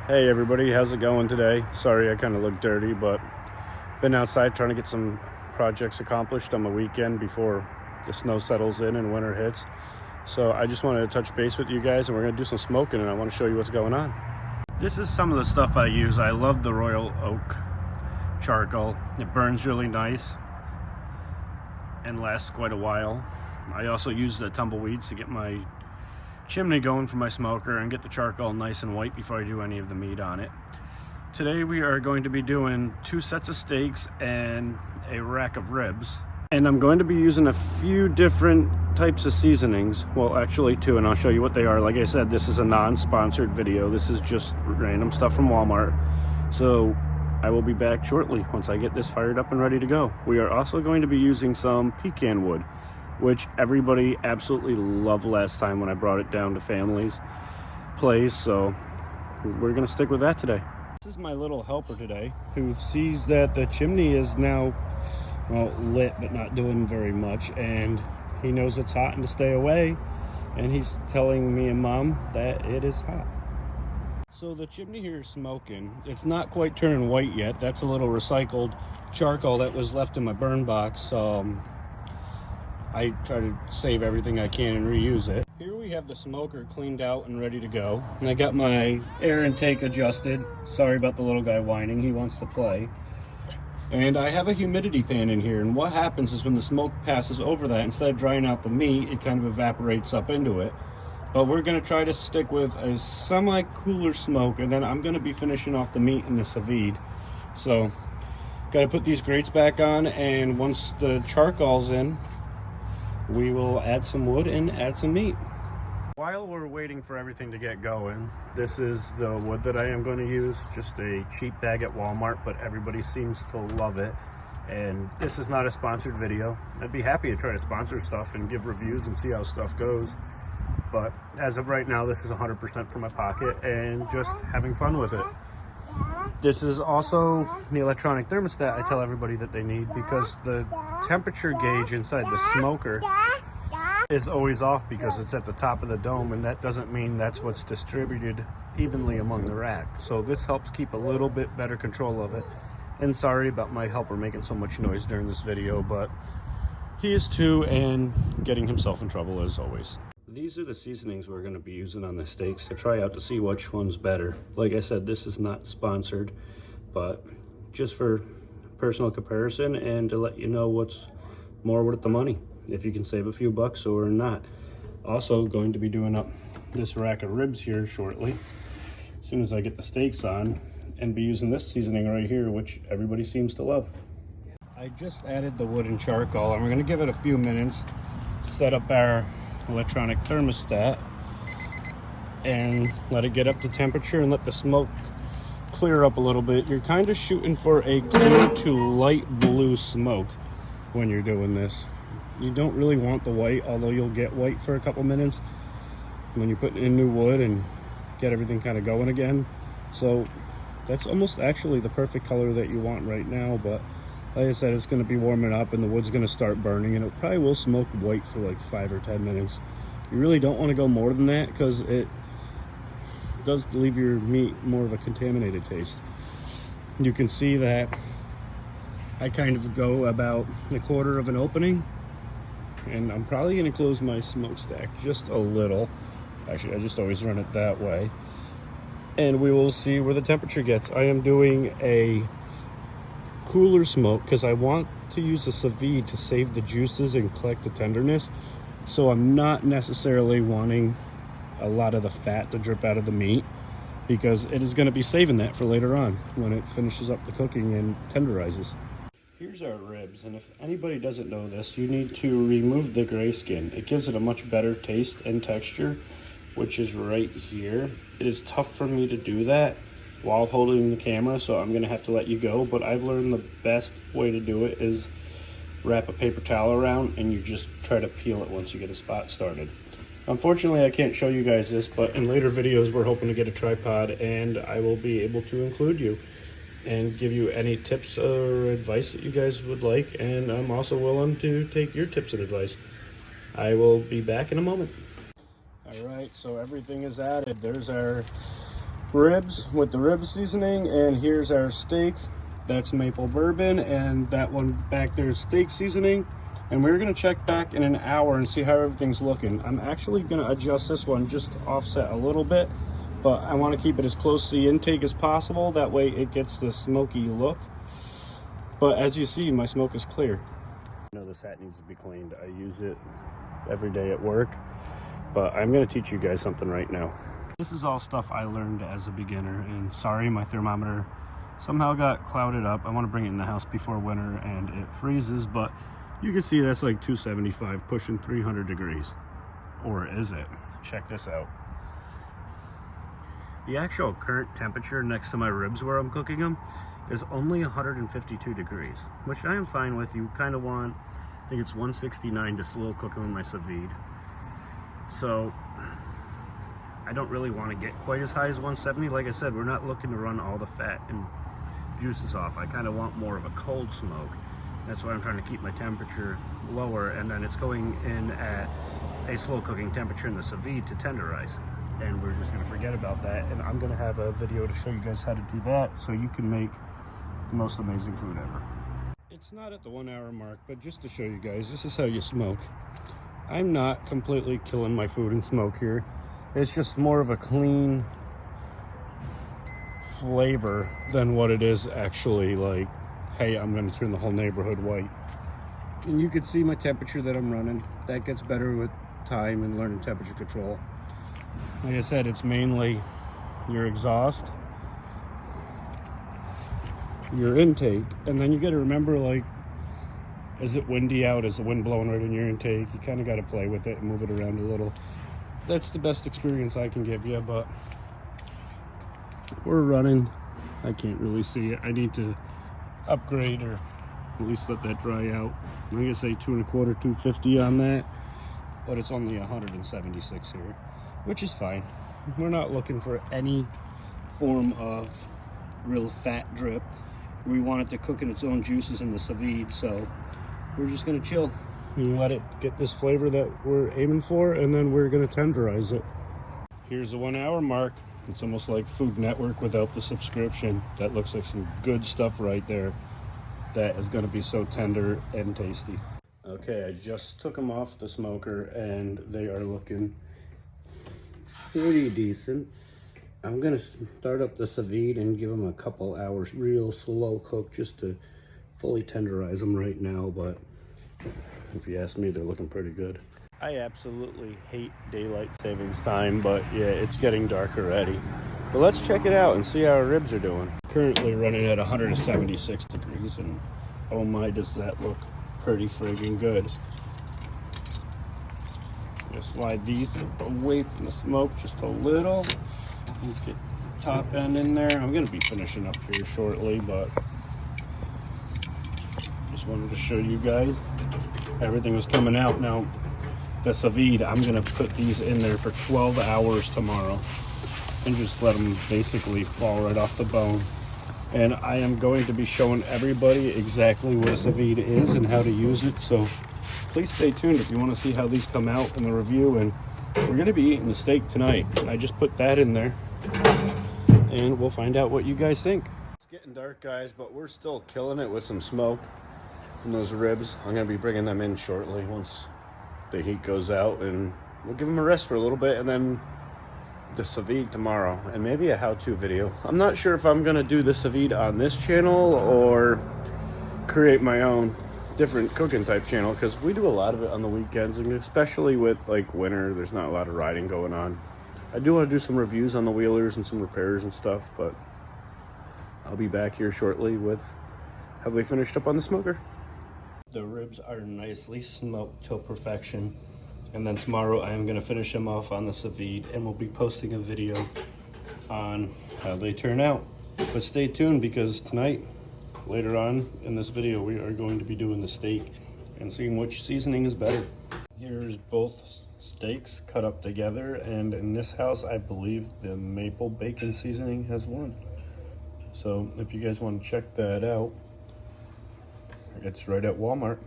Hey everybody, how's it going today? Sorry I kind of look dirty, but been outside trying to get some projects accomplished on my weekend before the snow settles in and winter hits. So I just wanted to touch base with you guys, and we're going to do some smoking, and I want to show you what's going on. This is some of the stuff I use. I love the Royal Oak charcoal. It burns really nice and lasts quite a while. I also use the tumbleweeds to get my chimney going for my smoker and get the charcoal nice and white before I do any of the meat on it. Today we are going to be doing 2 sets of steaks and a rack of ribs. And I'm going to be using a few different types of seasonings. Well, actually 2, and I'll show you what they are. Like I said, this is a non-sponsored video. This is just random stuff from Walmart. So I will be back shortly once I get this fired up and ready to go. We are also going to be using some pecan wood, which everybody absolutely loved last time when I brought it down to family's place. So we're gonna stick with that today. This is my little helper today, who sees that the chimney is now, well, lit but not doing very much, and he knows it's hot and to stay away, and he's telling me and Mom that it is hot. So the chimney here is smoking. It's not quite turning white yet. That's a little recycled charcoal that was left in my burn box. I try to save everything I can and reuse it. Here we have the smoker cleaned out and ready to go. And I got my air intake adjusted. Sorry about the little guy whining, he wants to play. And I have a humidity pan in here, and what happens is when the smoke passes over that, instead of drying out the meat, it kind of evaporates up into it. But we're gonna try to stick with a semi-cooler smoke, and then I'm gonna be finishing off the meat in the sous vide. So, gotta put these grates back on, and once the charcoal's in, we will add some wood and add some meat. While we're waiting for everything to get going, this is the wood that I am going to use. Just a cheap bag at Walmart, but everybody seems to love it. And this is not a sponsored video. I'd be happy to try to sponsor stuff and give reviews and see how stuff goes. But as of right now, this is 100% from my pocket and just having fun with it. This is also the electronic thermostat I tell everybody that they need, because the temperature gauge inside the smoker is always off because it's at the top of the dome, and that doesn't mean that's what's distributed evenly among the rack. So this helps keep a little bit better control of it. And sorry about my helper making so much noise during this video, but he is too, and getting himself in trouble as always. These are the seasonings we're going to be using on the steaks to try out to see which one's better. Like I said, this is not sponsored, but just for personal comparison and to let you know what's more worth the money, if you can save a few bucks or not. Also going to be doing up this rack of ribs here shortly, as soon as I get the steaks on, and be using this seasoning right here, which everybody seems to love. I just added the wood and charcoal, and we're going to give it a few minutes, set up our electronic thermostat, and let it get up to temperature and let the smoke clear up a little bit. You're kind of shooting for a clear to light blue smoke when you're doing this. You don't really want the white, although you'll get white for a couple minutes when you put in new wood and get everything kind of going again. So that's almost actually the perfect color that you want right now. But like I said, it's going to be warming up and the wood's going to start burning, and it probably will smoke white for like 5 or 10 minutes. You really don't want to go more than that, because it does leave your meat more of a contaminated taste. You can see that I kind of go about 1/4 of an opening, and I'm probably going to close my smokestack just a little. Actually, I just always run it that way, and we will see where the temperature gets. I am doing a cooler smoke because I want to use the sous vide to save the juices and collect the tenderness. So I'm not necessarily wanting a lot of the fat to drip out of the meat, because it is going to be saving that for later on when it finishes up the cooking and tenderizes. Here's our ribs, and if anybody doesn't know this, you need to remove the gray skin. It gives it a much better taste and texture, which is right here. It is tough for me to do that while holding the camera, so I'm gonna have to let you go, but I've learned the best way to do it is wrap a paper towel around and you just try to peel it once you get a spot started. Unfortunately, I can't show you guys this, but in later videos we're hoping to get a tripod, and I will be able to include you and give you any tips or advice that you guys would like, and I'm also willing to take your tips and advice. I will be back in a moment. All right, so everything is added. There's our ribs with the rib seasoning, and here's our steaks. That's maple bourbon, and that one back there is steak seasoning. And we're gonna check back in an hour and see how everything's looking. I'm actually gonna adjust this one just offset a little bit, but I wanna keep it as close to the intake as possible. That way it gets the smoky look. But as you see, my smoke is clear. I know this hat needs to be cleaned. I use it every day at work, but I'm gonna teach you guys something right now. This is all stuff I learned as a beginner, and sorry, my thermometer somehow got clouded up. I wanna bring it in the house before winter and it freezes, but you can see that's like 275, pushing 300 degrees. Or is it? Check this out. The actual current temperature next to my ribs where I'm cooking them is only 152 degrees, which I am fine with. You kind of want, I think it's 169 to slow cook them in my sous vide. So I don't really want to get quite as high as 170. Like I said, we're not looking to run all the fat and juices off. I kind of want more of a cold smoke. That's why I'm trying to keep my temperature lower, and then it's going in at a slow cooking temperature in the sous vide to tenderize. And we're just gonna forget about that, and I'm gonna have a video to show you guys how to do that so you can make the most amazing food ever. It's not at the 1 hour mark, but just to show you guys, this is how you smoke. I'm not completely killing my food in smoke here. It's just more of a clean flavor than what it is actually like, hey, I'm gonna turn the whole neighborhood white. And you can see my temperature that I'm running. That gets better with time and learning temperature control. Like I said, it's mainly your exhaust, your intake, and then you got to remember, like, is it windy out? Is the wind blowing right in your intake? You kind of got to play with it and move it around a little. That's the best experience I can give you, but we're running. I can't really see it. I need to upgrade or at least let that dry out. I'm gonna say 2 1/4, 250 on that, but it's only 176 here, which is fine. We're not looking for any form of real fat drip. We want it to cook in its own juices in the sous vide, so we're just gonna chill and let it get this flavor that we're aiming for, and then we're gonna tenderize it. Here's the 1 hour mark. It's almost like Food Network without the subscription. That looks like some good stuff right there. That is gonna be so tender and tasty. Okay, I just took them off the smoker and they are looking pretty decent. I'm gonna start up the sous vide and give them a couple hours real slow cook just to fully tenderize them right now, but if you ask me, they're looking pretty good. I absolutely hate daylight savings time, but yeah, it's getting dark already. But let's check it out and see how our ribs are doing. Currently running at 176 degrees, and oh my, does that look pretty friggin' good. Just slide these away from the smoke just a little. Get the top end in there. I'm gonna be finishing up here shortly, but just wanted to show you guys everything was coming out. Now the sous vide, I'm gonna put these in there for 12 hours tomorrow and just let them basically fall right off the bone. And I am going to be showing everybody exactly what a sous vide is and how to use it, so please stay tuned if you want to see how these come out in the review. And we're going to be eating the steak tonight. I just put that in there and we'll find out what you guys think. It's getting dark, guys, but we're still killing it with some smoke from those ribs. I'm going to be bringing them in shortly once the heat goes out, and we'll give them a rest for a little bit, and then the sous vide tomorrow, and maybe a how-to video. I'm not sure if I'm going to do the sous vide on this channel or create my own different cooking type channel, because we do a lot of it on the weekends, and especially with like winter, there's not a lot of riding going on. I do want to do some reviews on the wheelers and some repairs and stuff, but I'll be back here shortly with heavily finished up on the smoker. The ribs are nicely smoked till perfection, and then tomorrow I am going to finish them off on the sous vide, and we'll be posting a video on how they turn out. But stay tuned, because tonight, later on in this video, we are going to be doing the steak and seeing which seasoning is better. Here's both steaks cut up together, and in this house, I believe the maple bacon seasoning has won. So if you guys want to check that out, it's right at Walmart.